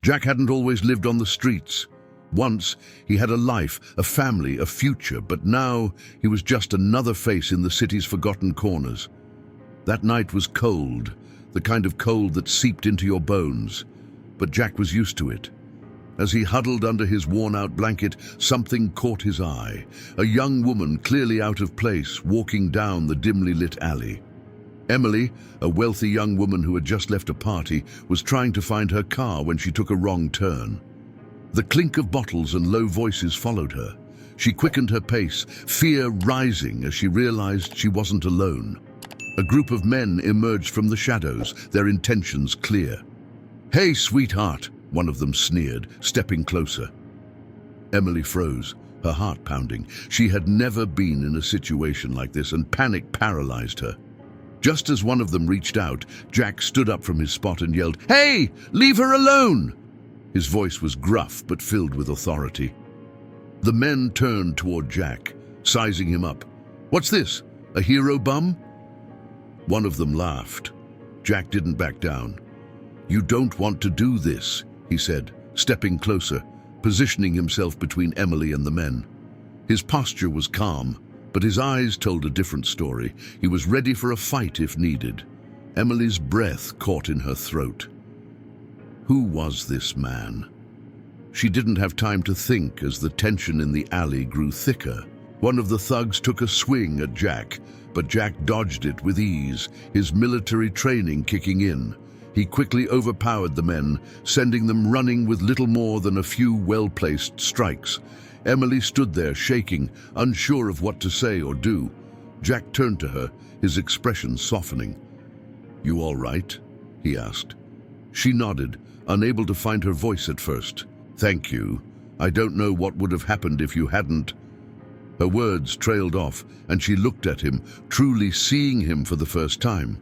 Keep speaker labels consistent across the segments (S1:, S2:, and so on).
S1: Jack hadn't always lived on the streets. Once, he had a life, a family, a future, but now he was just another face in the city's forgotten corners. That night was cold, the kind of cold that seeped into your bones, but Jack was used to it. As he huddled under his worn-out blanket, something caught his eye. A young woman, clearly out of place, walking down the dimly lit alley. Emily, a wealthy young woman who had just left a party, was trying to find her car when she took a wrong turn. The clink of bottles and low voices followed her. She quickened her pace, fear rising as she realized she wasn't alone. A group of men emerged from the shadows, their intentions clear. "Hey, sweetheart," one of them sneered, stepping closer. Emily froze, her heart pounding. She had never been in a situation like this, and panic paralyzed her. Just as one of them reached out, Jack stood up from his spot and yelled, "Hey, leave her alone!" His voice was gruff but filled with authority. The men turned toward Jack, sizing him up. "What's this, a hero bum?" One of them laughed. Jack didn't back down. "You don't want to do this," he said, stepping closer, positioning himself between Emily and the men. His posture was calm, but his eyes told a different story. He was ready for a fight if needed. Emily's breath caught in her throat. Who was this man? She didn't have time to think as the tension in the alley grew thicker. One of the thugs took a swing at Jack, but Jack dodged it with ease, his military training kicking in. He quickly overpowered the men, sending them running with little more than a few well-placed strikes. Emily stood there shaking, unsure of what to say or do. Jack turned to her, his expression softening. "You all right?" he asked. She nodded, unable to find her voice at first. "Thank you. I don't know what would have happened if you hadn't." Her words trailed off, and she looked at him, truly seeing him for the first time.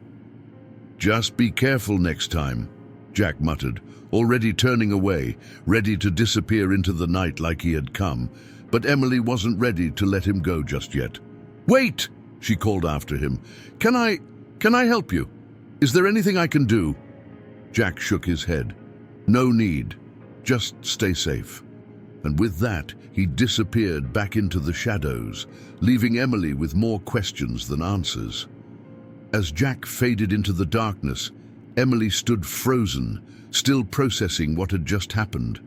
S1: "Just be careful next time," Jack muttered, already turning away, ready to disappear into the night like he had come. But Emily wasn't ready to let him go just yet. "Wait!" she called after him. Can I help you? Is there anything I can do?" Jack shook his head. "No need. Just stay safe." And with that, he disappeared back into the shadows, leaving Emily with more questions than answers. As Jack faded into the darkness, Emily stood frozen, still processing what had just happened.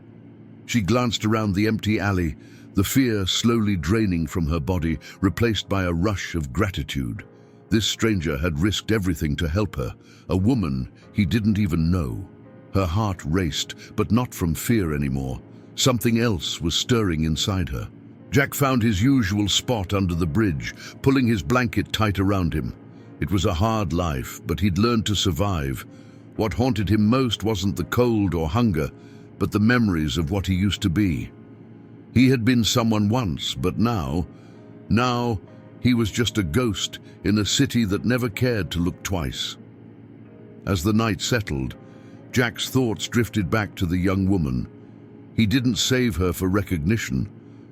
S1: She glanced around the empty alley, the fear slowly draining from her body, replaced by a rush of gratitude. This stranger had risked everything to help her, a woman he didn't even know. Her heart raced, but not from fear anymore. Something else was stirring inside her. Jack found his usual spot under the bridge, pulling his blanket tight around him. It was a hard life, but he'd learned to survive. What haunted him most wasn't the cold or hunger, but the memories of what he used to be. He had been someone once, but now he was just a ghost in a city that never cared to look twice. As the night settled, Jack's thoughts drifted back to the young woman. He didn't save her for recognition,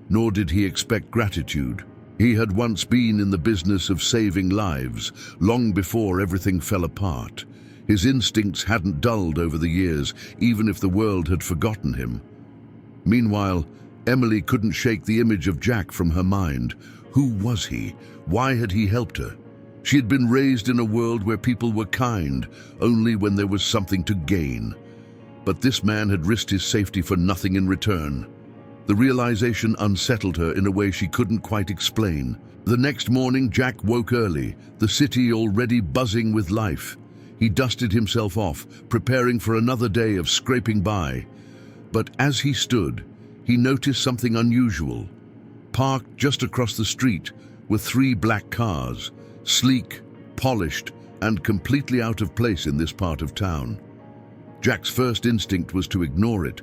S1: nor did he expect gratitude. He had once been in the business of saving lives, long before everything fell apart. His instincts hadn't dulled over the years, even if the world had forgotten him. Meanwhile, Emily couldn't shake the image of Jack from her mind. Who was he? Why had he helped her? She had been raised in a world where people were kind, only when there was something to gain. But this man had risked his safety for nothing in return. The realization unsettled her in a way she couldn't quite explain. The next morning, Jack woke early, the city already buzzing with life. He dusted himself off, preparing for another day of scraping by. But as he stood, he noticed something unusual. Parked just across the street were 3 black cars, sleek, polished, and completely out of place in this part of town. Jack's first instinct was to ignore it,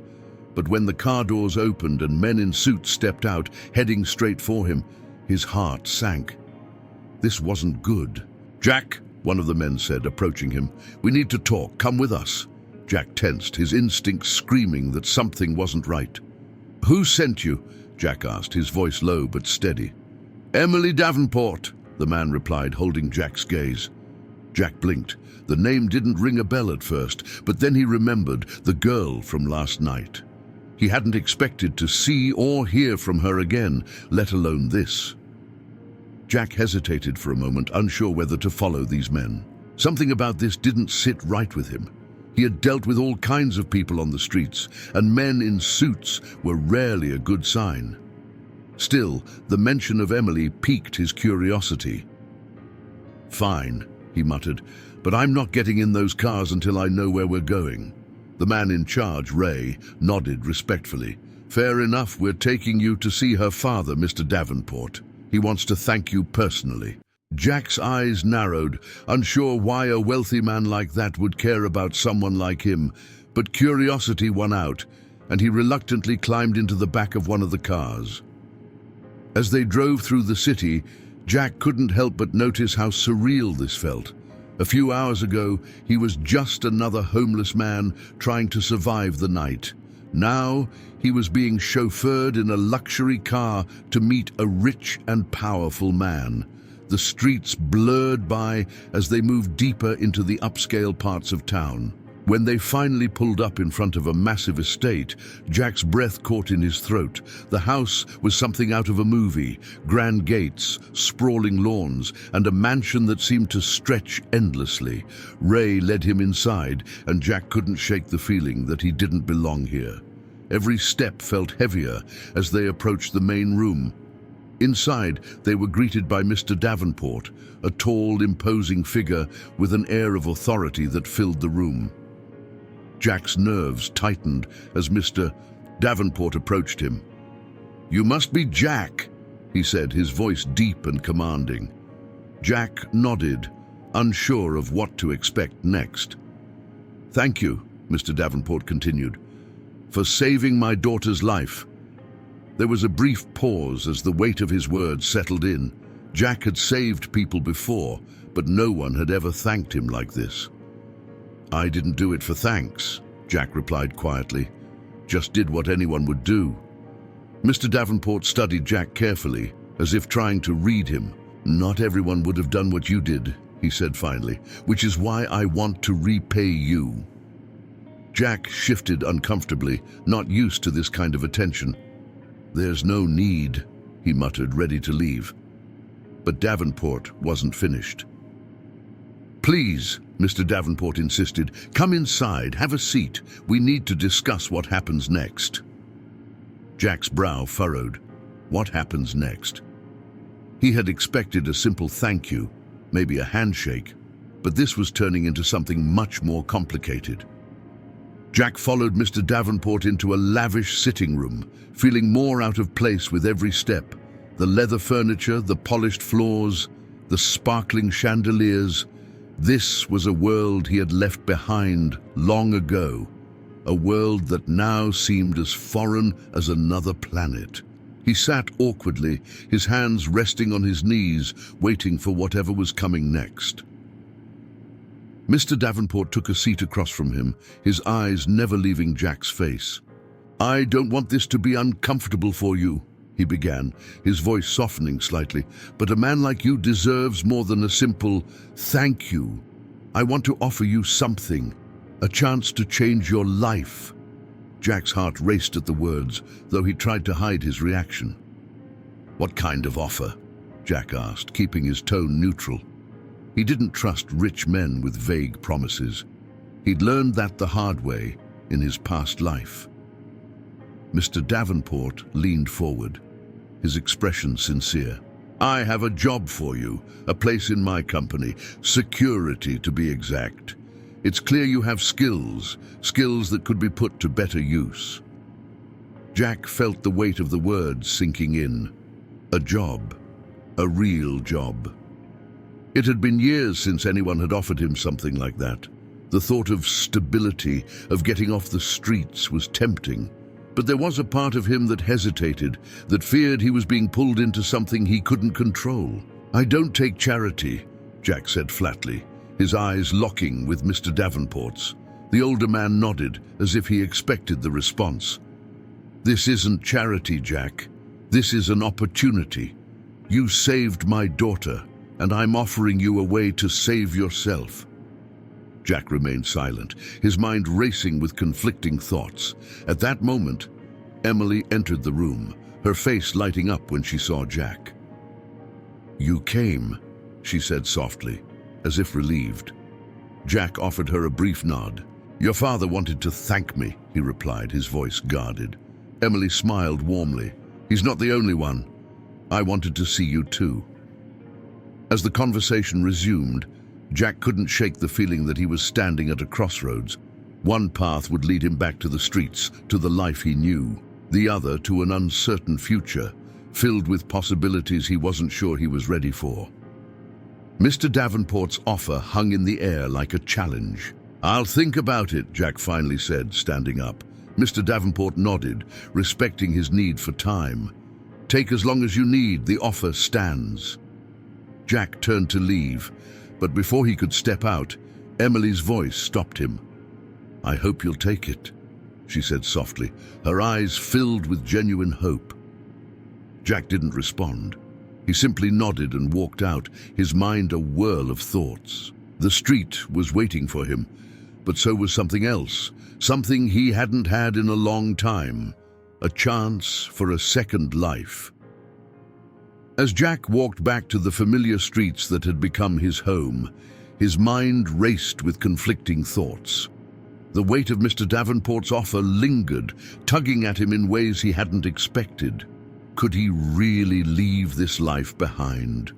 S1: but when the car doors opened and men in suits stepped out, heading straight for him, his heart sank. This wasn't good. "Jack," one of the men said, approaching him, "we need to talk. Come with us." Jack tensed, his instincts screaming that something wasn't right. "Who sent you?" Jack asked, his voice low but steady. "Emily Davenport," the man replied, holding Jack's gaze. Jack blinked. The name didn't ring a bell at first, but then he remembered the girl from last night. He hadn't expected to see or hear from her again, let alone this. Jack hesitated for a moment, unsure whether to follow these men. Something about this didn't sit right with him. He had dealt with all kinds of people on the streets, and men in suits were rarely a good sign. Still, the mention of Emily piqued his curiosity. "Fine," he muttered, "but I'm not getting in those cars until I know where we're going." The man in charge, Ray, nodded respectfully. "Fair enough, we're taking you to see her father, Mr. Davenport. He wants to thank you personally." Jack's eyes narrowed, unsure why a wealthy man like that would care about someone like him, but curiosity won out, and he reluctantly climbed into the back of one of the cars. As they drove through the city, Jack couldn't help but notice how surreal this felt. A few hours ago, he was just another homeless man trying to survive the night. Now, he was being chauffeured in a luxury car to meet a rich and powerful man. The streets blurred by as they moved deeper into the upscale parts of town. When they finally pulled up in front of a massive estate, Jack's breath caught in his throat. The house was something out of a movie: grand gates, sprawling lawns, and a mansion that seemed to stretch endlessly. Ray led him inside, and Jack couldn't shake the feeling that he didn't belong here. Every step felt heavier as they approached the main room. Inside, they were greeted by Mr. Davenport, a tall, imposing figure with an air of authority that filled the room. Jack's nerves tightened as Mr. Davenport approached him. "You must be Jack," he said, his voice deep and commanding. Jack nodded, unsure of what to expect next. "Thank you," Mr. Davenport continued, "for saving my daughter's life." There was a brief pause as the weight of his words settled in. Jack had saved people before, but no one had ever thanked him like this. "I didn't do it for thanks," Jack replied quietly. "Just did what anyone would do." Mr. Davenport studied Jack carefully, as if trying to read him. "Not everyone would have done what you did," he said finally, "which is why I want to repay you." Jack shifted uncomfortably, not used to this kind of attention. "There's no need," he muttered, ready to leave. But Davenport wasn't finished. "Please," Mr. Davenport insisted, "come inside, have a seat. We need to discuss what happens next." Jack's brow furrowed. What happens next? He had expected a simple thank you, maybe a handshake, but this was turning into something much more complicated. Jack followed Mr. Davenport into a lavish sitting room, feeling more out of place with every step. The leather furniture, the polished floors, the sparkling chandeliers. This was a world he had left behind long ago, a world that now seemed as foreign as another planet. He sat awkwardly, his hands resting on his knees, waiting for whatever was coming next. Mr. Davenport took a seat across from him, his eyes never leaving Jack's face. "I don't want this to be uncomfortable for you," he began, his voice softening slightly, "but a man like you deserves more than a simple thank you. I want to offer you something, a chance to change your life." Jack's heart raced at the words, though he tried to hide his reaction. "What kind of offer?" Jack asked, keeping his tone neutral. He didn't trust rich men with vague promises. He'd learned that the hard way in his past life. Mr. Davenport leaned forward, his expression sincere. "I have a job for you, a place in my company, security to be exact. It's clear you have skills that could be put to better use." Jack felt the weight of the words sinking in. A job, a real job. It had been years since anyone had offered him something like that. The thought of stability, of getting off the streets, was tempting. But there was a part of him that hesitated, that feared he was being pulled into something he couldn't control. "I don't take charity," Jack said flatly, his eyes locking with Mr. Davenport's. The older man nodded, as if he expected the response. "This isn't charity, Jack. This is an opportunity. You saved my daughter. and I'm offering you a way to save yourself." Jack remained silent, his mind racing with conflicting thoughts. At that moment, Emily entered the room, her face lighting up when she saw Jack. "You came," she said softly, as if relieved. Jack offered her a brief nod. "Your father wanted to thank me," he replied, his voice guarded. Emily smiled warmly. "He's not the only one. I wanted to see you too." As the conversation resumed, Jack couldn't shake the feeling that he was standing at a crossroads. One path would lead him back to the streets, to the life he knew. The other to an uncertain future, filled with possibilities he wasn't sure he was ready for. Mr. Davenport's offer hung in the air like a challenge. "I'll think about it," Jack finally said, standing up. Mr. Davenport nodded, respecting his need for time. "Take as long as you need, the offer stands." Jack turned to leave, but before he could step out, Emily's voice stopped him. "I hope you'll take it," she said softly, her eyes filled with genuine hope. Jack didn't respond. He simply nodded and walked out, his mind a whirl of thoughts. The street was waiting for him, but so was something else, something he hadn't had in a long time, a chance for a second life. As Jack walked back to the familiar streets that had become his home, his mind raced with conflicting thoughts. The weight of Mr. Davenport's offer lingered, tugging at him in ways he hadn't expected. Could he really leave this life behind?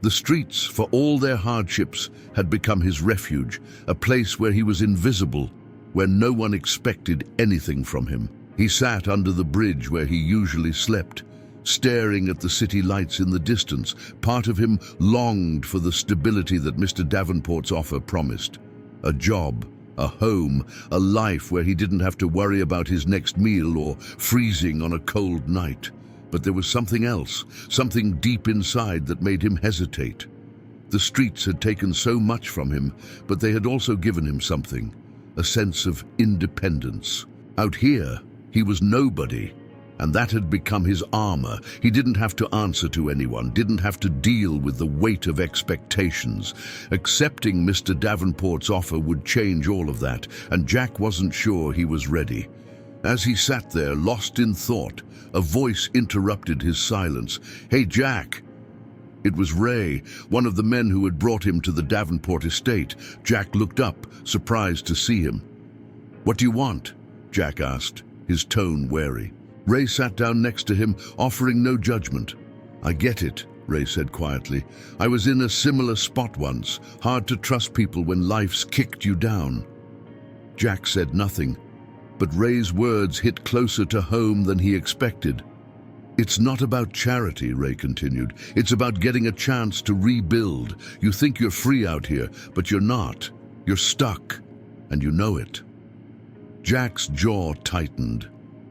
S1: The streets, for all their hardships, had become his refuge, a place where he was invisible, where no one expected anything from him. He sat under the bridge where he usually slept, staring at the city lights in the distance. Part of him longed for the stability that Mr. Davenport's offer promised. A job, a home, a life where he didn't have to worry about his next meal or freezing on a cold night. But there was something else, something deep inside that made him hesitate. The streets had taken so much from him, but they had also given him something, a sense of independence. Out here, he was nobody, and that had become his armor. He didn't have to answer to anyone, didn't have to deal with the weight of expectations. Accepting Mr. Davenport's offer would change all of that, and Jack wasn't sure he was ready. As he sat there, lost in thought, a voice interrupted his silence. "Hey, Jack!" It was Ray, one of the men who had brought him to the Davenport estate. Jack looked up, surprised to see him. "What do you want?" Jack asked, his tone wary. Ray sat down next to him, offering no judgment. "I get it," Ray said quietly. "I was in a similar spot once. Hard to trust people when life's kicked you down." Jack said nothing, but Ray's words hit closer to home than he expected. "It's not about charity," Ray continued. "It's about getting a chance to rebuild. You think you're free out here, but you're not. You're stuck, and you know it." Jack's jaw tightened.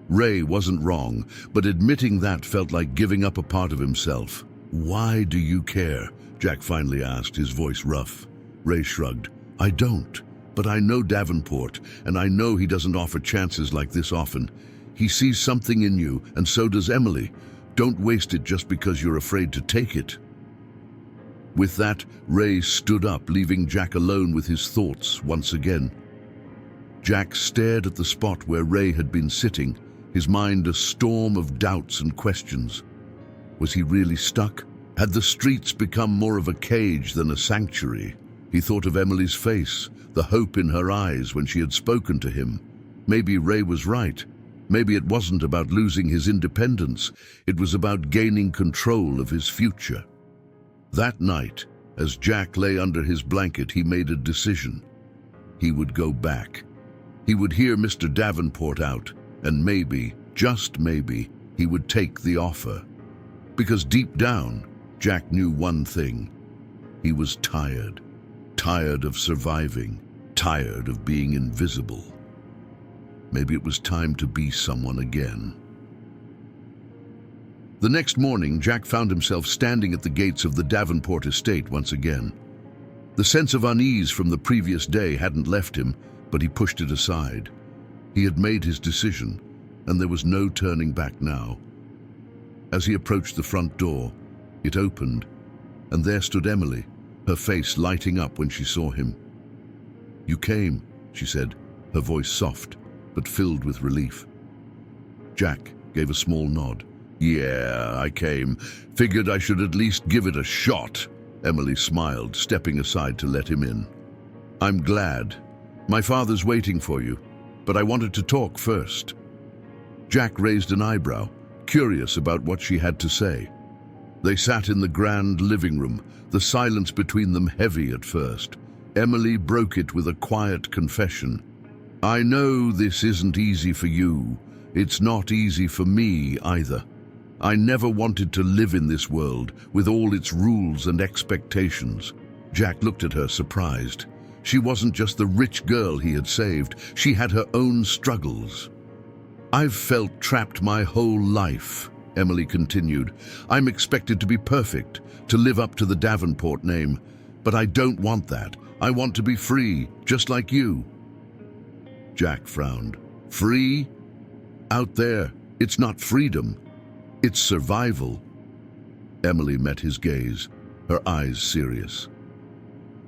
S1: Ray wasn't wrong, but admitting that felt like giving up a part of himself. "Why do you care?" Jack finally asked, his voice rough. Ray shrugged. "I don't. But I know Davenport, and I know he doesn't offer chances like this often. He sees something in you, and so does Emily. Don't waste it just because you're afraid to take it." With that, Ray stood up, leaving Jack alone with his thoughts once again. Jack stared at the spot where Ray had been sitting, his mind a storm of doubts and questions. Was he really stuck? Had the streets become more of a cage than a sanctuary? He thought of Emily's face, the hope in her eyes when she had spoken to him. Maybe Ray was right. Maybe it wasn't about losing his independence. It was about gaining control of his future. That night, as Jack lay under his blanket, he made a decision. He would go back. He would hear Mr. Davenport out, and maybe, just maybe, he would take the offer. Because deep down, Jack knew one thing. He was tired. Tired of surviving. Tired of being invisible. Maybe it was time to be someone again. The next morning, Jack found himself standing at the gates of the Davenport estate once again. The sense of unease from the previous day hadn't left him, but he pushed it aside. He had made his decision, and there was no turning back now. As he approached the front door, it opened, And there stood Emily, her face lighting up when she saw him. "You came," she said, her voice soft, but filled with relief. Jack gave a small nod. "Yeah, I came. Figured I should at least give it a shot." Emily smiled, stepping aside to let him in. "I'm glad. My father's waiting for you, but I wanted to talk first." Jack raised an eyebrow, curious about what she had to say. They sat in the grand living room, the silence between them heavy at first. Emily broke it with a quiet confession. "I know this isn't easy for you. It's not easy for me either. I never wanted to live in this world with all its rules and expectations." Jack looked at her, surprised. She wasn't just the rich girl he had saved. She had her own struggles. "I've felt trapped my whole life," Emily continued. "I'm expected to be perfect, to live up to the Davenport name. But I don't want that. I want to be free, just like you." Jack frowned. "Free? Out there, it's not freedom. It's survival." Emily met his gaze, her eyes serious.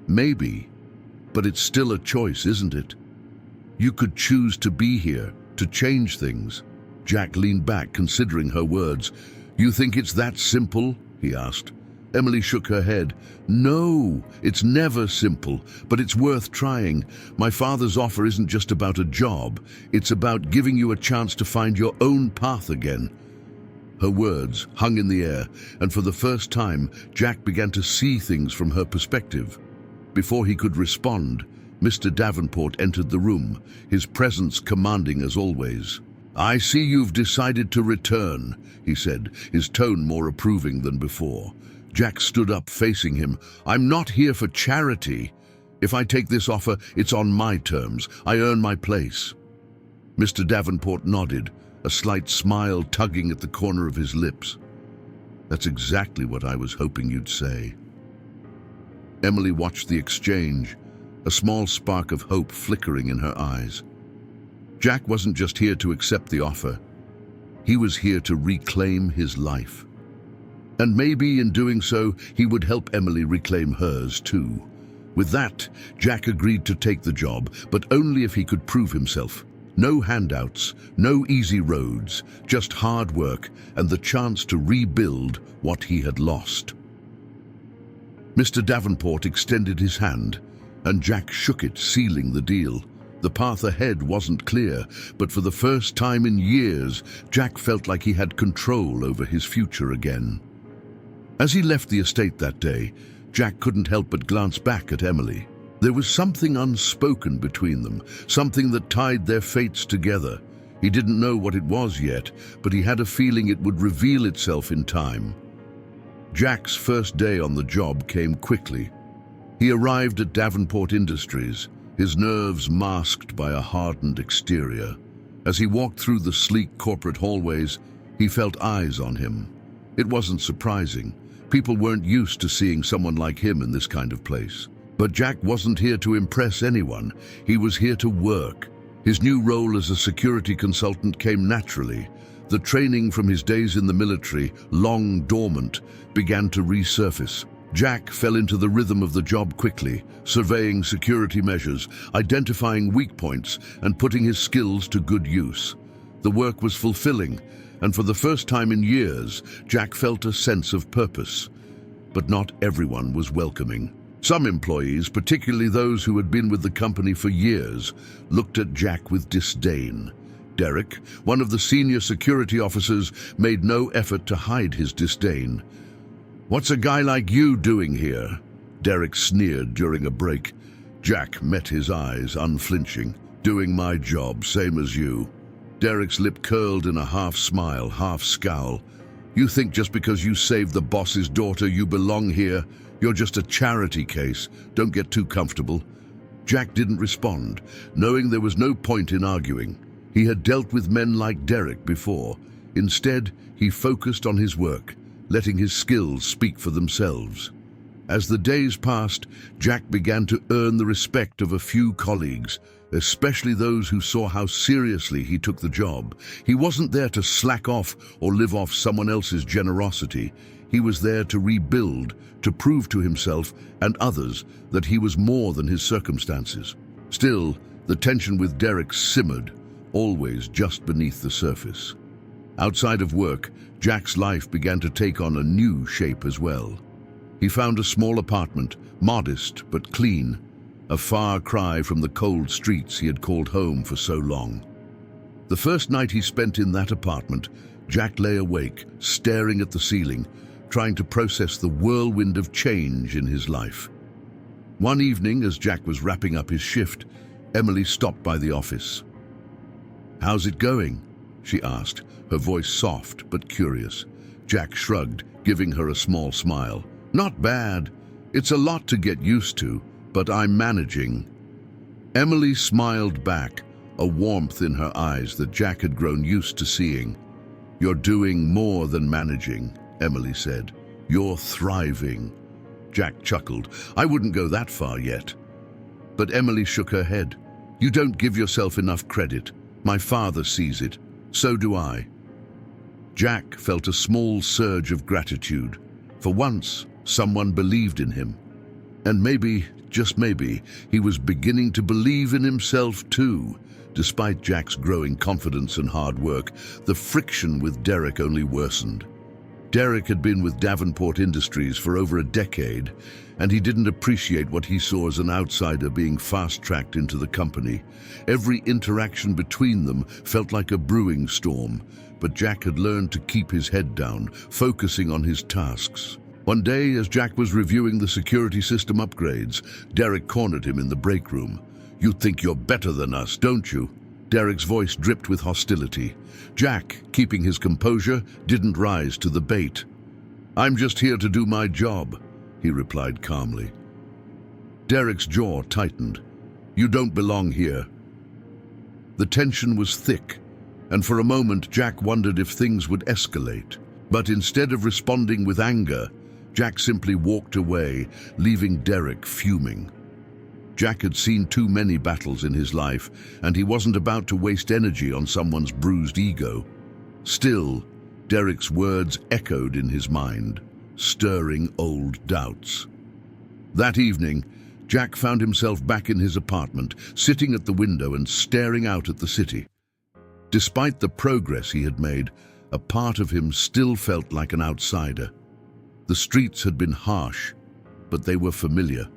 S1: "Maybe, but it's still a choice, isn't it? You could choose to be here, to change things." Jack leaned back, considering her words. "You think it's that simple?" he asked. Emily shook her head. "No, it's never simple, but it's worth trying. My father's offer isn't just about a job. It's about giving you a chance to find your own path again." Her words hung in the air, and for the first time, Jack began to see things from her perspective. Before he could respond, Mr. Davenport entered the room, his presence commanding as always. "I see you've decided to return," he said, his tone more approving than before. Jack stood up, facing him. "I'm not here for charity. If I take this offer, it's on my terms. I earn my place." Mr. Davenport nodded, a slight smile tugging at the corner of his lips. "That's exactly what I was hoping you'd say." Emily watched the exchange, a small spark of hope flickering in her eyes. Jack wasn't just here to accept the offer. He was here to reclaim his life. And maybe in doing so, he would help Emily reclaim hers too. With that, Jack agreed to take the job, but only if he could prove himself. No handouts, no easy roads, just hard work and the chance to rebuild what he had lost. Mr. Davenport extended his hand, and Jack shook it, sealing the deal. The path ahead wasn't clear, but for the first time in years, Jack felt like he had control over his future again. As he left the estate that day, Jack couldn't help but glance back at Emily. There was something unspoken between them, something that tied their fates together. He didn't know what it was yet, but he had a feeling it would reveal itself in time. Jack's first day on the job came quickly. He arrived at Davenport Industries, his nerves masked by a hardened exterior. As he walked through the sleek corporate hallways, he felt eyes on him. It wasn't surprising. People weren't used to seeing someone like him in this kind of place. But Jack wasn't here to impress anyone. He was here to work. His new role as a security consultant came naturally. The training from his days in the military, long dormant, began to resurface. Jack fell into the rhythm of the job quickly, surveying security measures, identifying weak points, and putting his skills to good use. The work was fulfilling, and for the first time in years, Jack felt a sense of purpose. But not everyone was welcoming. Some employees, particularly those who had been with the company for years, looked at Jack with disdain. Derek, one of the senior security officers, made no effort to hide his disdain. "What's a guy like you doing here?" Derek sneered during a break. Jack met his eyes, unflinching. "Doing my job, same as you." Derek's lip curled in a half smile, half scowl. "You think just because you saved the boss's daughter you belong here? You're just a charity case. Don't get too comfortable." Jack didn't respond, knowing there was no point in arguing. He had dealt with men like Derek before. Instead, he focused on his work, letting his skills speak for themselves. As the days passed, Jack began to earn the respect of a few colleagues, especially those who saw how seriously he took the job. He wasn't there to slack off or live off someone else's generosity. He was there to rebuild, to prove to himself and others that he was more than his circumstances. Still, the tension with Derek simmered, always just beneath the surface. Outside of work, Jack's life began to take on a new shape as well. He found a small apartment, modest but clean, a far cry from the cold streets he had called home for so long. The first night he spent in that apartment, Jack lay awake, staring at the ceiling, trying to process the whirlwind of change in his life. One evening, as Jack was wrapping up his shift, Emily stopped by the office. "How's it going?" she asked, her voice soft but curious. Jack shrugged, giving her a small smile. "Not bad. It's a lot to get used to, but I'm managing." Emily smiled back, a warmth in her eyes that Jack had grown used to seeing. "You're doing more than managing," Emily said. "You're thriving." Jack chuckled. "I wouldn't go that far yet." But Emily shook her head. "You don't give yourself enough credit. My father sees it. So do I." Jack felt a small surge of gratitude. For once, someone believed in him. And maybe, just maybe, he was beginning to believe in himself too. Despite Jack's growing confidence and hard work, the friction with Derek only worsened. Derek had been with Davenport Industries for over a decade, and he didn't appreciate what he saw as an outsider being fast-tracked into the company. Every interaction between them felt like a brewing storm, but Jack had learned to keep his head down, focusing on his tasks. One day, as Jack was reviewing the security system upgrades, Derek cornered him in the break room. "You think you're better than us, don't you?" Derek's voice dripped with hostility. Jack, keeping his composure, didn't rise to the bait. "I'm just here to do my job," he replied calmly. Derek's jaw tightened. "You don't belong here." The tension was thick, and for a moment Jack wondered if things would escalate. But instead of responding with anger, Jack simply walked away, leaving Derek fuming. Jack had seen too many battles in his life, and he wasn't about to waste energy on someone's bruised ego. Still, Derek's words echoed in his mind, stirring old doubts. That evening, Jack found himself back in his apartment, sitting at the window and staring out at the city. Despite the progress he had made, a part of him still felt like an outsider. The streets had been harsh, but they were familiar.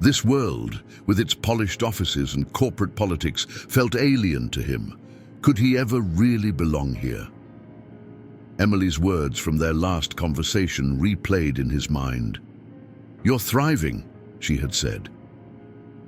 S1: This world, with its polished offices and corporate politics, felt alien to him. Could he ever really belong here? Emily's words from their last conversation replayed in his mind. "You're thriving," she had said.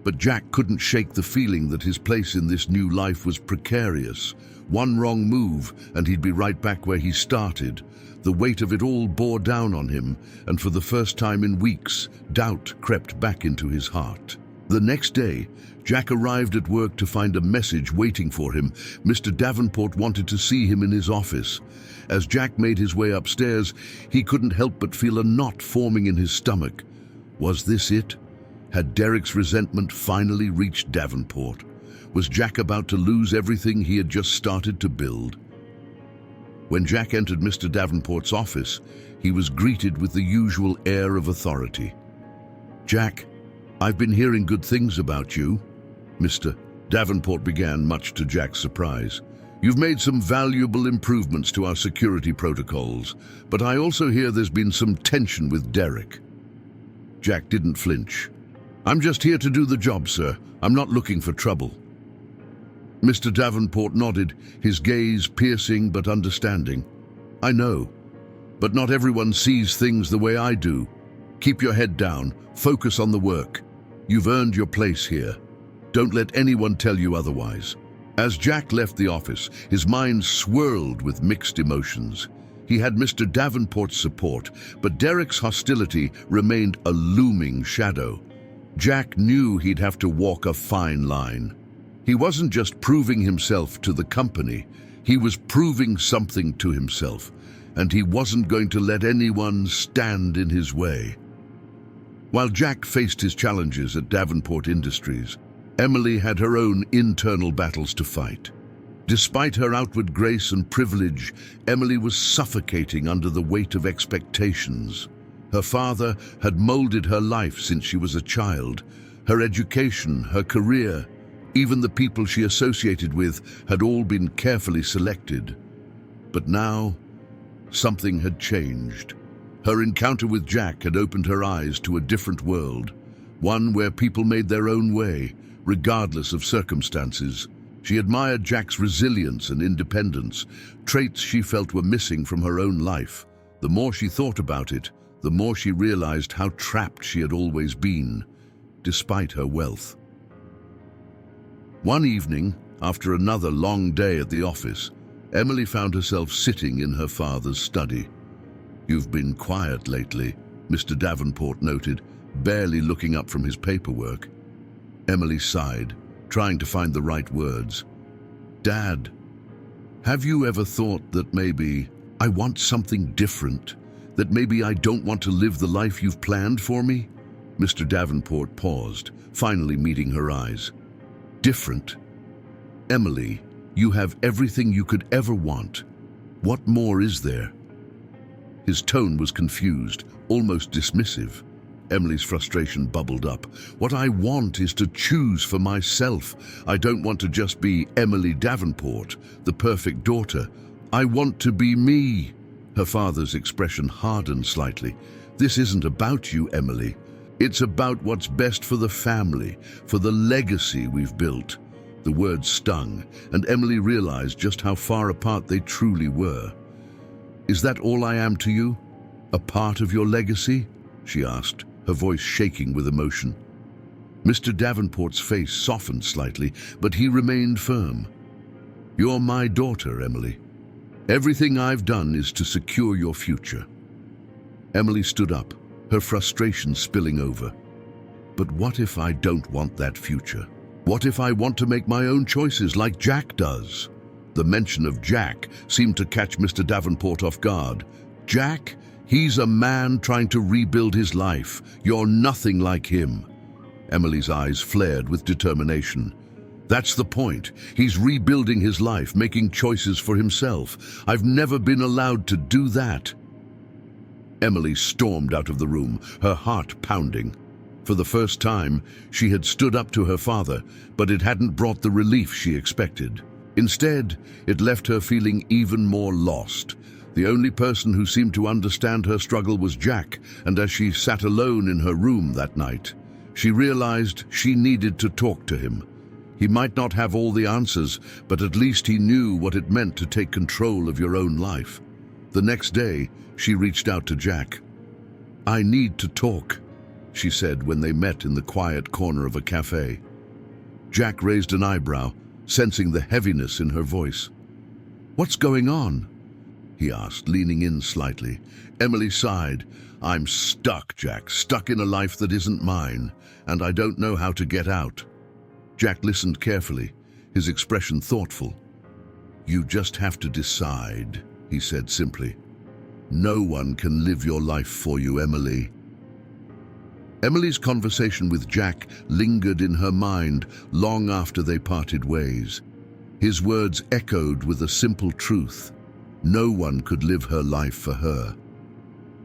S1: But Jack couldn't shake the feeling that his place in this new life was precarious. One wrong move, and he'd be right back where he started. The weight of it all bore down on him, and for the first time in weeks, doubt crept back into his heart. The next day, Jack arrived at work to find a message waiting for him. Mr. Davenport wanted to see him in his office. As Jack made his way upstairs, he couldn't help but feel a knot forming in his stomach. Was this it? Had Derek's resentment finally reached Davenport? Was Jack about to lose everything he had just started to build? When Jack entered Mr. Davenport's office, he was greeted with the usual air of authority. "Jack, I've been hearing good things about you," Mr. Davenport began, much to Jack's surprise. "You've made some valuable improvements to our security protocols, but I also hear there's been some tension with Derek." Jack didn't flinch. "I'm just here to do the job, sir. I'm not looking for trouble." Mr. Davenport nodded, his gaze piercing but understanding. "I know, but not everyone sees things the way I do. Keep your head down, focus on the work. You've earned your place here. Don't let anyone tell you otherwise." As Jack left the office, his mind swirled with mixed emotions. He had Mr. Davenport's support, but Derek's hostility remained a looming shadow. Jack knew he'd have to walk a fine line. He wasn't just proving himself to the company, he was proving something to himself, and he wasn't going to let anyone stand in his way. While Jack faced his challenges at Davenport Industries, Emily had her own internal battles to fight. Despite her outward grace and privilege, Emily was suffocating under the weight of expectations. Her father had molded her life since she was a child. Her education, her career, even the people she associated with had all been carefully selected. But now, something had changed. Her encounter with Jack had opened her eyes to a different world, one where people made their own way, regardless of circumstances. She admired Jack's resilience and independence, traits she felt were missing from her own life. The more she thought about it, the more she realized how trapped she had always been, despite her wealth. One evening, after another long day at the office, Emily found herself sitting in her father's study. "You've been quiet lately," Mr. Davenport noted, barely looking up from his paperwork. Emily sighed, trying to find the right words. "Dad, have you ever thought that maybe I want something different? That maybe I don't want to live the life you've planned for me?" Mr. Davenport paused, finally meeting her eyes. "Different? Emily, you have everything you could ever want. What more is there?" His tone was confused, almost dismissive. Emily's frustration bubbled up. "What I want is to choose for myself. I don't want to just be Emily Davenport, the perfect daughter. I want to be me." Her father's expression hardened slightly. "This isn't about you, Emily. It's about what's best for the family, for the legacy we've built." The words stung, and Emily realized just how far apart they truly were. "Is that all I am to you? A part of your legacy?" she asked, her voice shaking with emotion. Mr. Davenport's face softened slightly, but he remained firm. "You're my daughter, Emily. Everything I've done is to secure your future." Emily stood up, her frustration spilling over. "But what if I don't want that future? What if I want to make my own choices like Jack does?" The mention of Jack seemed to catch Mr. Davenport off guard. "Jack? He's a man trying to rebuild his life. You're nothing like him." Emily's eyes flared with determination. "That's the point. He's rebuilding his life, making choices for himself. I've never been allowed to do that." Emily stormed out of the room, her heart pounding. For the first time, she had stood up to her father, but it hadn't brought the relief she expected. Instead, it left her feeling even more lost. The only person who seemed to understand her struggle was Jack, and as she sat alone in her room that night, she realized she needed to talk to him. He might not have all the answers, but at least he knew what it meant to take control of your own life. The next day, she reached out to Jack. "I need to talk," she said when they met in the quiet corner of a cafe. Jack raised an eyebrow, sensing the heaviness in her voice. "What's going on?" he asked, leaning in slightly. Emily sighed. "I'm stuck, Jack, stuck in a life that isn't mine, and I don't know how to get out." Jack listened carefully, his expression thoughtful. "You just have to decide," he said simply. "No one can live your life for you, Emily." Emily's conversation with Jack lingered in her mind long after they parted ways. His words echoed with a simple truth. No one could live her life for her.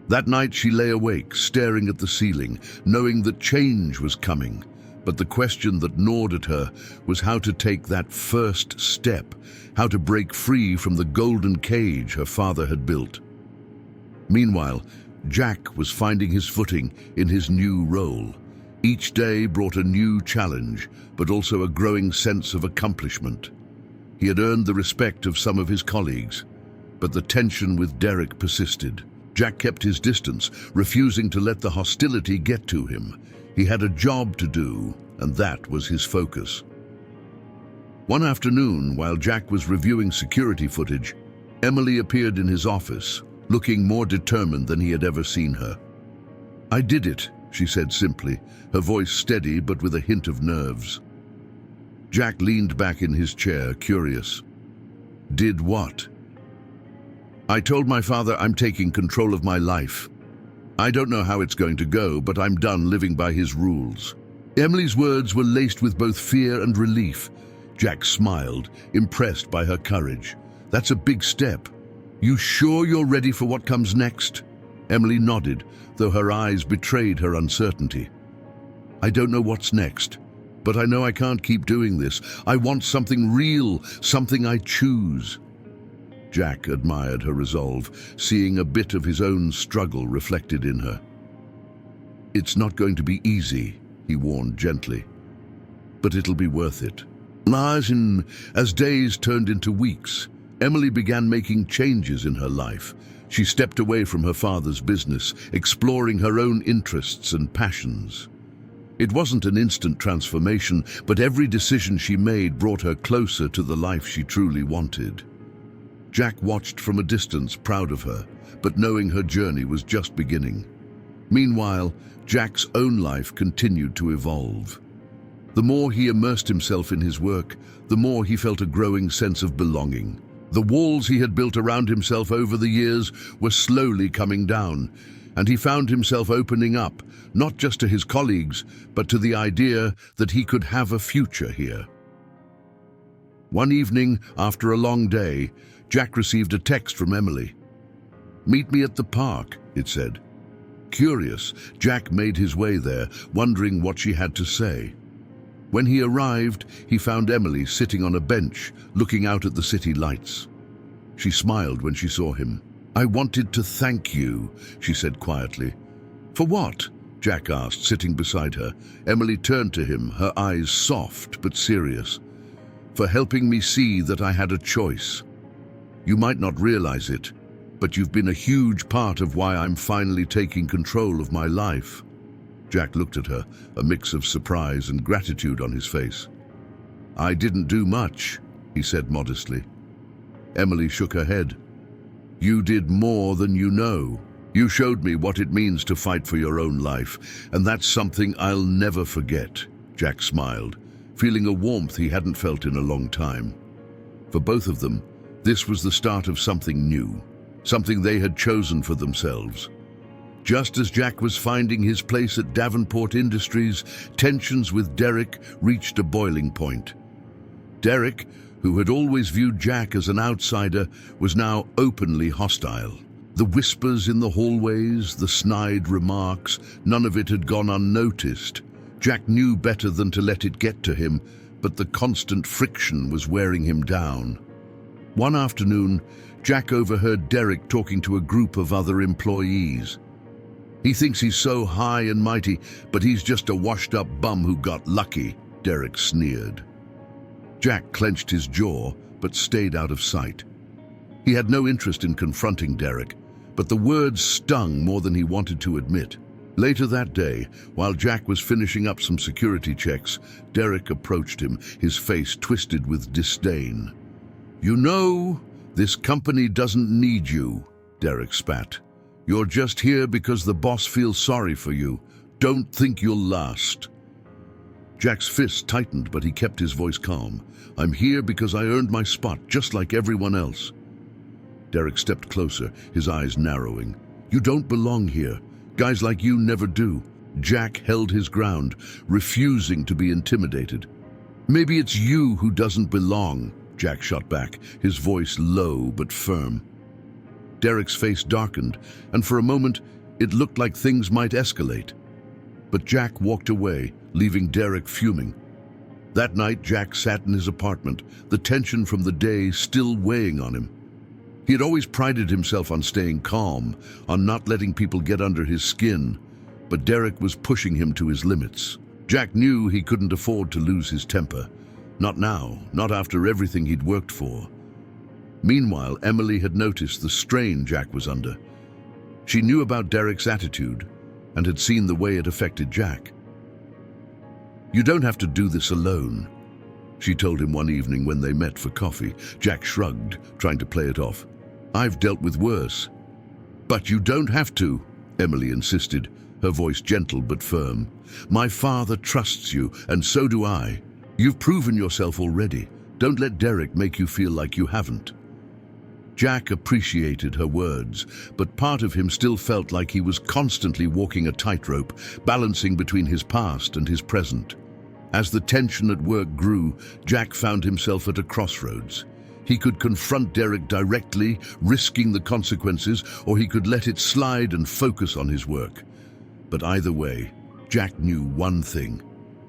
S1: That night she lay awake, staring at the ceiling, knowing that change was coming. But the question that gnawed at her was how to take that first step, how to break free from the golden cage her father had built. Meanwhile, Jack was finding his footing in his new role. Each day brought a new challenge, but also a growing sense of accomplishment. He had earned the respect of some of his colleagues, but the tension with Derek persisted. Jack kept his distance, refusing to let the hostility get to him. He had a job to do, and that was his focus. One afternoon, while Jack was reviewing security footage, Emily appeared in his office, looking more determined than he had ever seen her. "I did it," she said simply, her voice steady but with a hint of nerves. Jack leaned back in his chair, curious. "Did what?" "I told my father I'm taking control of my life. I don't know how it's going to go, but I'm done living by his rules." Emily's words were laced with both fear and relief. Jack smiled, impressed by her courage. That's a big step. You sure you're ready for what comes next? Emily nodded, though her eyes betrayed her uncertainty. I don't know what's next, but I know I can't keep doing this. I want something real, something I choose. Jack admired her resolve, seeing a bit of his own struggle reflected in her. It's not going to be easy, he warned gently, but it'll be worth it. As days turned into weeks, Emily began making changes in her life. She stepped away from her father's business, exploring her own interests and passions. It wasn't an instant transformation, but every decision she made brought her closer to the life she truly wanted. Jack watched from a distance, proud of her, but knowing her journey was just beginning. Meanwhile, Jack's own life continued to evolve. The more he immersed himself in his work, the more he felt a growing sense of belonging. The walls he had built around himself over the years were slowly coming down, and he found himself opening up, not just to his colleagues, but to the idea that he could have a future here. One evening, after a long day, Jack received a text from Emily. "Meet me at the park," it said. Curious, Jack made his way there, wondering what she had to say. When he arrived, he found Emily sitting on a bench, looking out at the city lights. She smiled when she saw him. "I wanted to thank you," she said quietly. "For what?" Jack asked, sitting beside her. Emily turned to him, her eyes soft but serious. "For helping me see that I had a choice. You might not realize it, but you've been a huge part of why I'm finally taking control of my life." Jack looked at her, a mix of surprise and gratitude on his face. "I didn't do much," he said modestly. Emily shook her head. "You did more than you know. You showed me what it means to fight for your own life, and that's something I'll never forget." Jack smiled, feeling a warmth he hadn't felt in a long time. For both of them, this was the start of something new, something they had chosen for themselves. Just as Jack was finding his place at Davenport Industries, tensions with Derek reached a boiling point. Derek, who had always viewed Jack as an outsider, was now openly hostile. The whispers in the hallways, the snide remarks, none of it had gone unnoticed. Jack knew better than to let it get to him, but the constant friction was wearing him down. One afternoon, Jack overheard Derek talking to a group of other employees. "He thinks he's so high and mighty, but he's just a washed-up bum who got lucky," Derek sneered. Jack clenched his jaw, but stayed out of sight. He had no interest in confronting Derek, but the words stung more than he wanted to admit. Later that day, while Jack was finishing up some security checks, Derek approached him, his face twisted with disdain. "You know, this company doesn't need you," Derek spat. "You're just here because the boss feels sorry for you. Don't think you'll last." Jack's fist tightened, but he kept his voice calm. "I'm here because I earned my spot, just like everyone else." Derek stepped closer, his eyes narrowing. "You don't belong here. Guys like you never do." Jack held his ground, refusing to be intimidated. "Maybe it's you who doesn't belong," Jack shot back, his voice low but firm. Derek's face darkened, and for a moment, it looked like things might escalate. But Jack walked away, leaving Derek fuming. That night, Jack sat in his apartment, the tension from the day still weighing on him. He had always prided himself on staying calm, on not letting people get under his skin, but Derek was pushing him to his limits. Jack knew he couldn't afford to lose his temper. Not now, not after everything he'd worked for. Meanwhile, Emily had noticed the strain Jack was under. She knew about Derek's attitude and had seen the way it affected Jack. "You don't have to do this alone," she told him one evening when they met for coffee. Jack shrugged, trying to play it off. "I've dealt with worse." "But you don't have to," Emily insisted, her voice gentle but firm. "My father trusts you, and so do I. You've proven yourself already. Don't let Derek make you feel like you haven't." Jack appreciated her words, but part of him still felt like he was constantly walking a tightrope, balancing between his past and his present. As the tension at work grew, Jack found himself at a crossroads. He could confront Derek directly, risking the consequences, or he could let it slide and focus on his work. But either way, Jack knew one thing.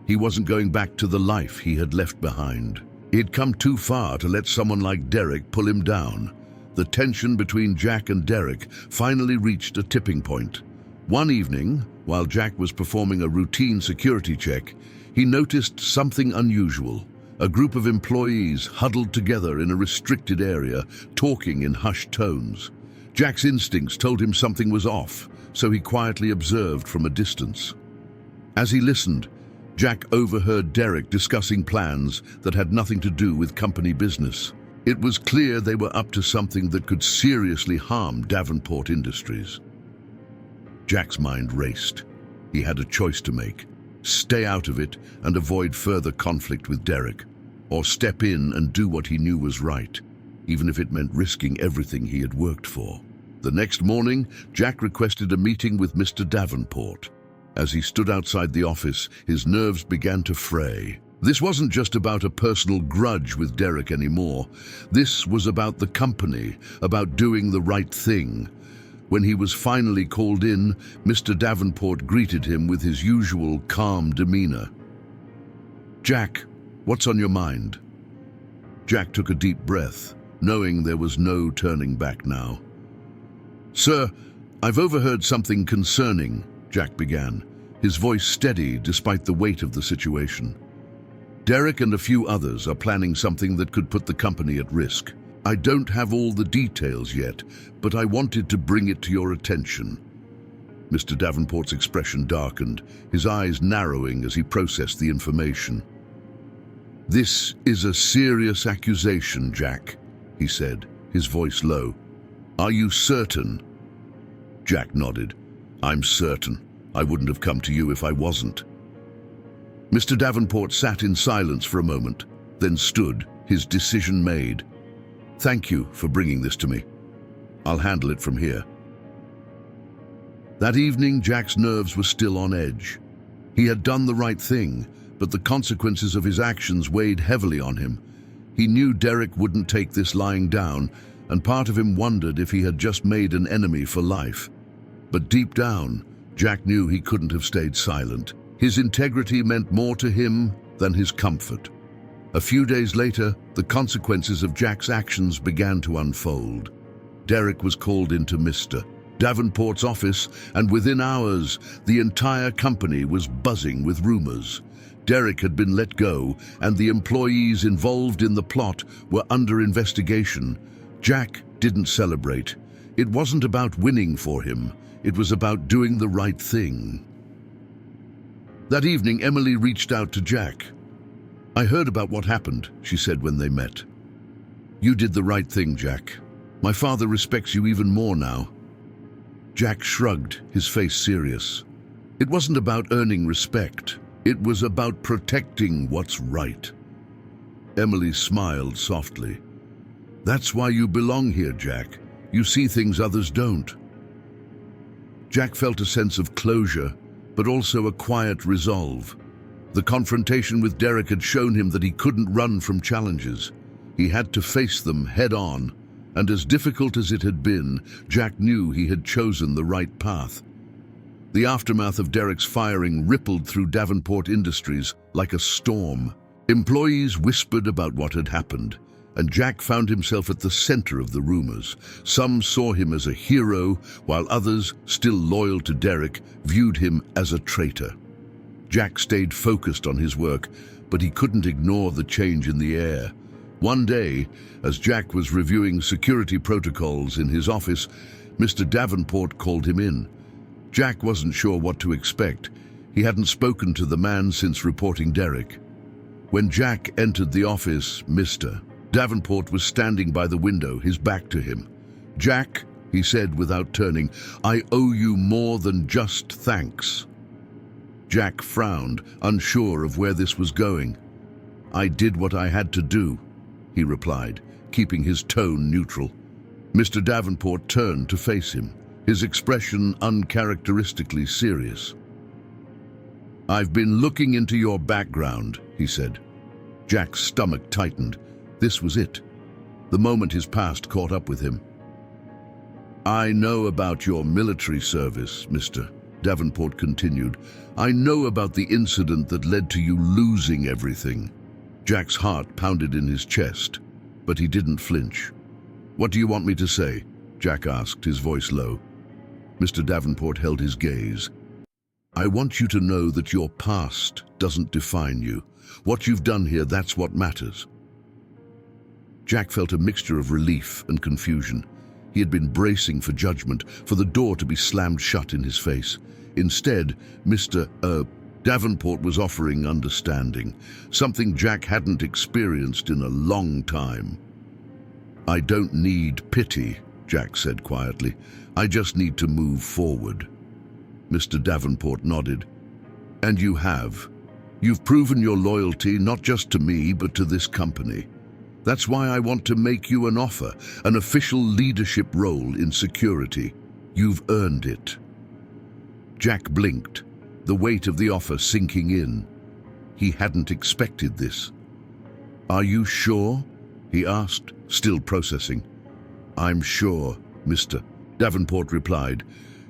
S1: He wasn't going back to the life he had left behind. He'd come too far to let someone like Derek pull him down. The tension between Jack and Derek finally reached a tipping point. One evening, while Jack was performing a routine security check, he noticed something unusual. A group of employees huddled together in a restricted area, talking in hushed tones. Jack's instincts told him something was off, so he quietly observed from a distance. As he listened, Jack overheard Derek discussing plans that had nothing to do with company business. It was clear they were up to something that could seriously harm Davenport Industries. Jack's mind raced. He had a choice to make: stay out of it and avoid further conflict with Derek, or step in and do what he knew was right, even if it meant risking everything he had worked for. The next morning, Jack requested a meeting with Mr. Davenport. As he stood outside the office, his nerves began to fray. This wasn't just about a personal grudge with Derek anymore. This was about the company, about doing the right thing. When he was finally called in, Mr. Davenport greeted him with his usual calm demeanor. "Jack, what's on your mind?" Jack took a deep breath, knowing there was no turning back now. "Sir, I've overheard something concerning," Jack began, his voice steady despite the weight of the situation. "Derek and a few others are planning something that could put the company at risk. I don't have all the details yet, but I wanted to bring it to your attention." Mr. Davenport's expression darkened, his eyes narrowing as he processed the information. "This is a serious accusation, Jack," he said, his voice low. "Are you certain?" Jack nodded. "I'm certain. I wouldn't have come to you if I wasn't." Mr. Davenport sat in silence for a moment, then stood, his decision made. "Thank you for bringing this to me. I'll handle it from here." That evening, Jack's nerves were still on edge. He had done the right thing, but the consequences of his actions weighed heavily on him. He knew Derek wouldn't take this lying down, and part of him wondered if he had just made an enemy for life. But deep down, Jack knew he couldn't have stayed silent. His integrity meant more to him than his comfort. A few days later, the consequences of Jack's actions began to unfold. Derek was called into Mr. Davenport's office, and within hours, the entire company was buzzing with rumors. Derek had been let go, and the employees involved in the plot were under investigation. Jack didn't celebrate. It wasn't about winning for him. It was about doing the right thing. That evening, Emily reached out to Jack. "I heard about what happened," she said when they met. "You did the right thing, Jack. My father respects you even more now." Jack shrugged, his face serious. It wasn't about earning respect. It was about protecting what's right. Emily smiled softly. "That's why you belong here, Jack. You see things others don't." Jack felt a sense of closure, but also a quiet resolve. The confrontation with Derek had shown him that he couldn't run from challenges. He had to face them head on, and as difficult as it had been, Jack knew he had chosen the right path. The aftermath of Derek's firing rippled through Davenport Industries like a storm. Employees whispered about what had happened, and Jack found himself at the center of the rumors. Some saw him as a hero, while others, still loyal to Derek, viewed him as a traitor. Jack stayed focused on his work, but he couldn't ignore the change in the air. One day, as Jack was reviewing security protocols in his office, Mr. Davenport called him in. Jack wasn't sure what to expect. He hadn't spoken to the man since reporting Derek. When Jack entered the office, Mr. Davenport was standing by the window, his back to him. "Jack," he said without turning, "I owe you more than just thanks." Jack frowned, unsure of where this was going. "I did what I had to do," he replied, keeping his tone neutral. Mr. Davenport turned to face him, his expression uncharacteristically serious. "I've been looking into your background," he said. Jack's stomach tightened. This was it. The moment his past caught up with him. "I know about your military service, Mr. Davenport continued. "I know about the incident that led to you losing everything." Jack's heart pounded in his chest, but he didn't flinch. "What do you want me to say?" Jack asked, his voice low. Mr. Davenport held his gaze. "I want you to know that your past doesn't define you. What you've done here, that's what matters." Jack felt a mixture of relief and confusion. He had been bracing for judgment, for the door to be slammed shut in his face. Instead, Mr. Davenport was offering understanding, something Jack hadn't experienced in a long time. "I don't need pity," Jack said quietly. "I just need to move forward." Mr. Davenport nodded. "And you have. You've proven your loyalty not just to me, but to this company. That's why I want to make you an offer, an official leadership role in security. You've earned it." Jack blinked, the weight of the offer sinking in. He hadn't expected this. "Are you sure?" he asked, still processing. "I'm sure," Mr. Davenport replied.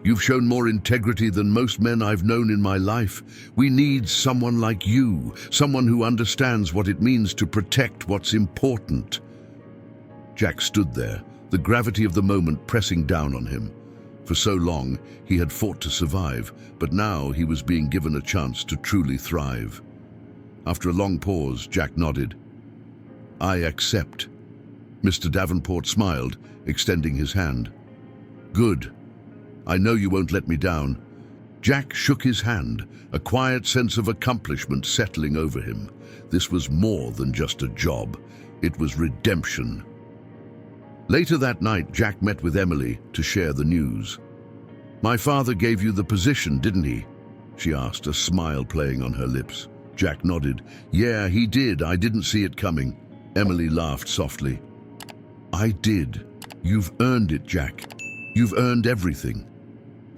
S1: "You've shown more integrity than most men I've known in my life. We need someone like you, someone who understands what it means to protect what's important." Jack stood there, the gravity of the moment pressing down on him. For so long, he had fought to survive, but now he was being given a chance to truly thrive. After a long pause, Jack nodded. "I accept." Mr. Davenport smiled, extending his hand. "Good. I know you won't let me down." Jack shook his hand, a quiet sense of accomplishment settling over him. This was more than just a job. It was redemption. Later that night, Jack met with Emily to share the news. "My father gave you the position, didn't he?" she asked, a smile playing on her lips. Jack nodded. "Yeah, he did. I didn't see it coming." Emily laughed softly. "I did. You've earned it, Jack. You've earned everything."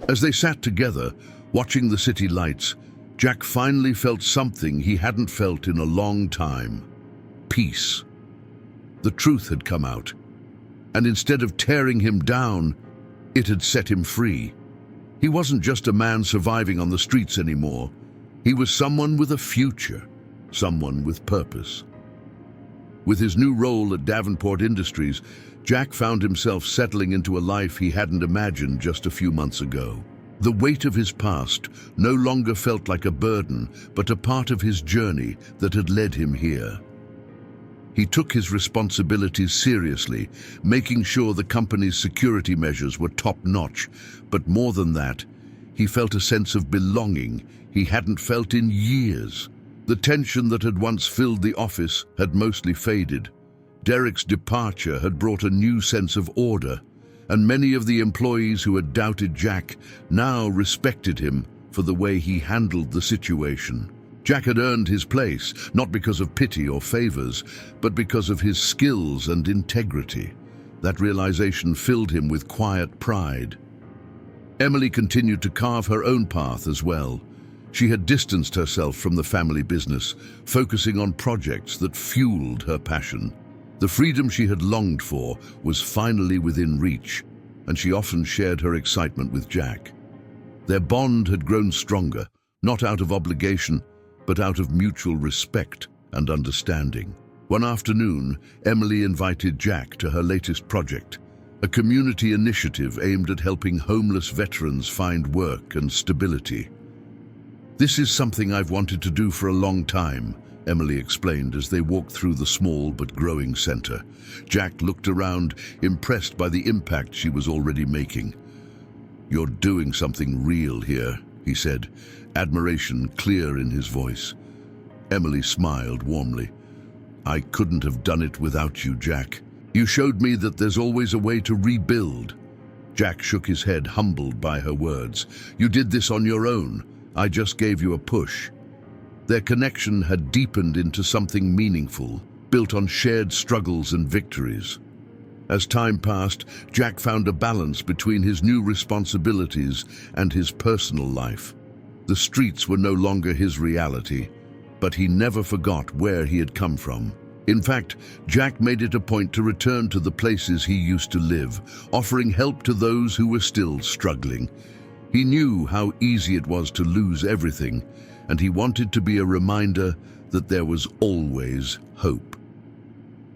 S1: As they sat together, watching the city lights, Jack finally felt something he hadn't felt in a long time. Peace. The truth had come out, and instead of tearing him down, it had set him free. He wasn't just a man surviving on the streets anymore. He was someone with a future, someone with purpose. With his new role at Davenport Industries, Jack found himself settling into a life he hadn't imagined just a few months ago. The weight of his past no longer felt like a burden, but a part of his journey that had led him here. He took his responsibilities seriously, making sure the company's security measures were top-notch. But more than that, he felt a sense of belonging he hadn't felt in years. The tension that had once filled the office had mostly faded. Derek's departure had brought a new sense of order, and many of the employees who had doubted Jack now respected him for the way he handled the situation. Jack had earned his place, not because of pity or favors, but because of his skills and integrity. That realization filled him with quiet pride. Emily continued to carve her own path as well. She had distanced herself from the family business, focusing on projects that fueled her passion. The freedom she had longed for was finally within reach, and she often shared her excitement with Jack. Their bond had grown stronger, not out of obligation, but out of mutual respect and understanding. One afternoon, Emily invited Jack to her latest project, a community initiative aimed at helping homeless veterans find work and stability. "This is something I've wanted to do for a long time," Emily explained as they walked through the small but growing center. Jack looked around, impressed by the impact she was already making. "You're doing something real here," he said, admiration clear in his voice. Emily smiled warmly. "I couldn't have done it without you, Jack. You showed me that there's always a way to rebuild." Jack shook his head, humbled by her words. "You did this on your own. I just gave you a push." Their connection had deepened into something meaningful, built on shared struggles and victories. As time passed, Jack found a balance between his new responsibilities and his personal life. The streets were no longer his reality, but he never forgot where he had come from. In fact, Jack made it a point to return to the places he used to live, offering help to those who were still struggling. He knew how easy it was to lose everything, and he wanted to be a reminder that there was always hope.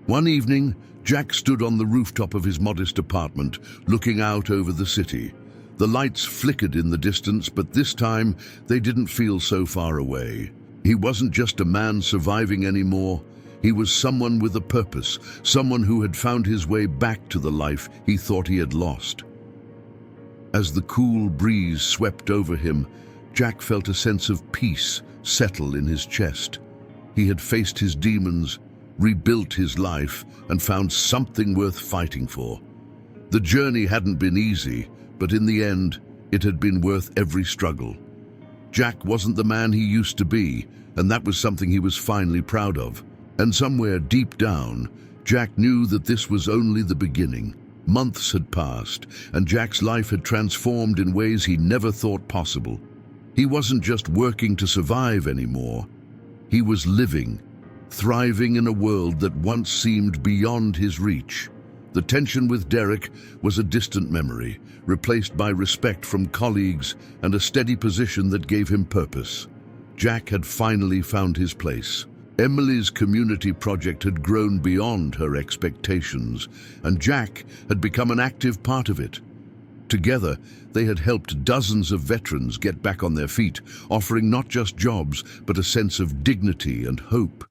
S1: One evening, Jack stood on the rooftop of his modest apartment, looking out over the city. The lights flickered in the distance, but this time they didn't feel so far away. He wasn't just a man surviving anymore. He was someone with a purpose, someone who had found his way back to the life he thought he had lost. As the cool breeze swept over him, Jack felt a sense of peace settle in his chest. He had faced his demons, rebuilt his life, and found something worth fighting for. The journey hadn't been easy, but in the end, it had been worth every struggle. Jack wasn't the man he used to be, and that was something he was finally proud of. And somewhere deep down, Jack knew that this was only the beginning. Months had passed, and Jack's life had transformed in ways he never thought possible. He wasn't just working to survive anymore. He was living, thriving in a world that once seemed beyond his reach. The tension with Derek was a distant memory, replaced by respect from colleagues and a steady position that gave him purpose. Jack had finally found his place. Emily's community project had grown beyond her expectations, and Jack had become an active part of it. Together, they had helped dozens of veterans get back on their feet, offering not just jobs, but a sense of dignity and hope.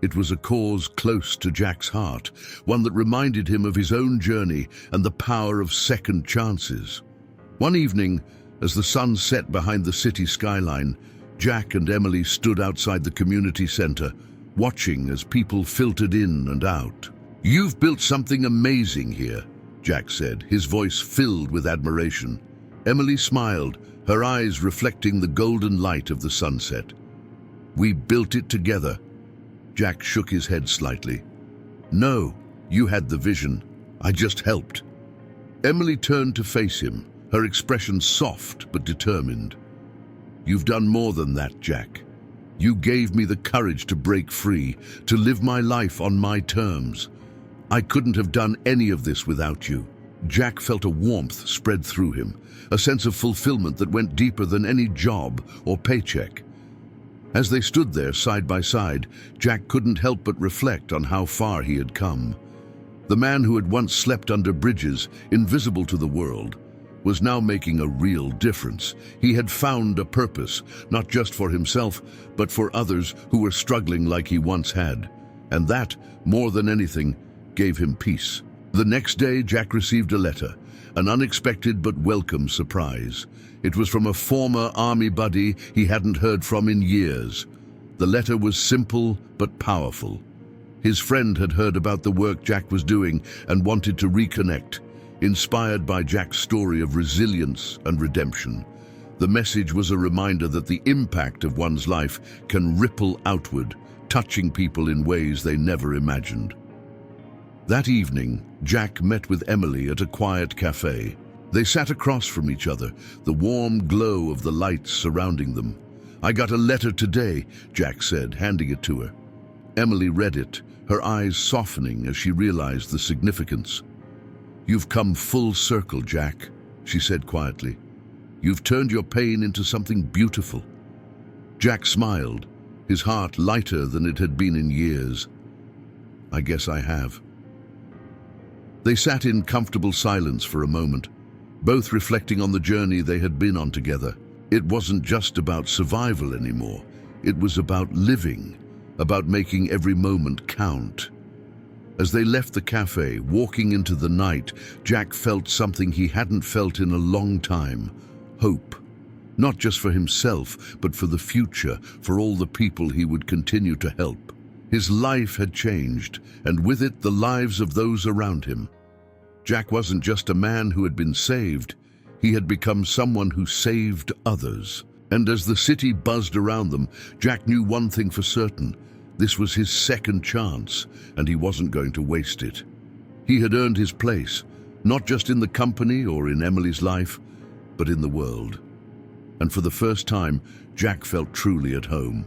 S1: It was a cause close to Jack's heart, one that reminded him of his own journey and the power of second chances. One evening, as the sun set behind the city skyline, Jack and Emily stood outside the community center, watching as people filtered in and out. "You've built something amazing here," Jack said, his voice filled with admiration. Emily smiled, her eyes reflecting the golden light of the sunset. "We built it together." Jack shook his head slightly. "No, you had the vision. I just helped." Emily turned to face him, her expression soft but determined. "You've done more than that, Jack. You gave me the courage to break free, to live my life on my terms. I couldn't have done any of this without you." Jack felt a warmth spread through him, a sense of fulfillment that went deeper than any job or paycheck. As they stood there side by side, Jack couldn't help but reflect on how far he had come. The man who had once slept under bridges, invisible to the world, was now making a real difference. He had found a purpose, not just for himself, but for others who were struggling like he once had. And that, more than anything, gave him peace. The next day, Jack received a letter, an unexpected but welcome surprise. It was from a former army buddy he hadn't heard from in years. The letter was simple but powerful. His friend had heard about the work Jack was doing and wanted to reconnect, inspired by Jack's story of resilience and redemption. The message was a reminder that the impact of one's life can ripple outward, touching people in ways they never imagined. That evening, Jack met with Emily at a quiet cafe. They sat across from each other, the warm glow of the lights surrounding them. "I got a letter today," Jack said, handing it to her. Emily read it, her eyes softening as she realized the significance. "You've come full circle, Jack," she said quietly. "You've turned your pain into something beautiful." Jack smiled, his heart lighter than it had been in years. "I guess I have." They sat in comfortable silence for a moment, both reflecting on the journey they had been on together. It wasn't just about survival anymore. It was about living, about making every moment count. As they left the cafe, walking into the night, Jack felt something he hadn't felt in a long time: hope. Not just for himself, but for the future, for all the people he would continue to help. His life had changed, and with it the lives of those around him. Jack wasn't just a man who had been saved, he had become someone who saved others. And as the city buzzed around them, Jack knew one thing for certain: this was his second chance, and he wasn't going to waste it. He had earned his place, not just in the company or in Emily's life, but in the world. and for the first time, Jack felt truly at home.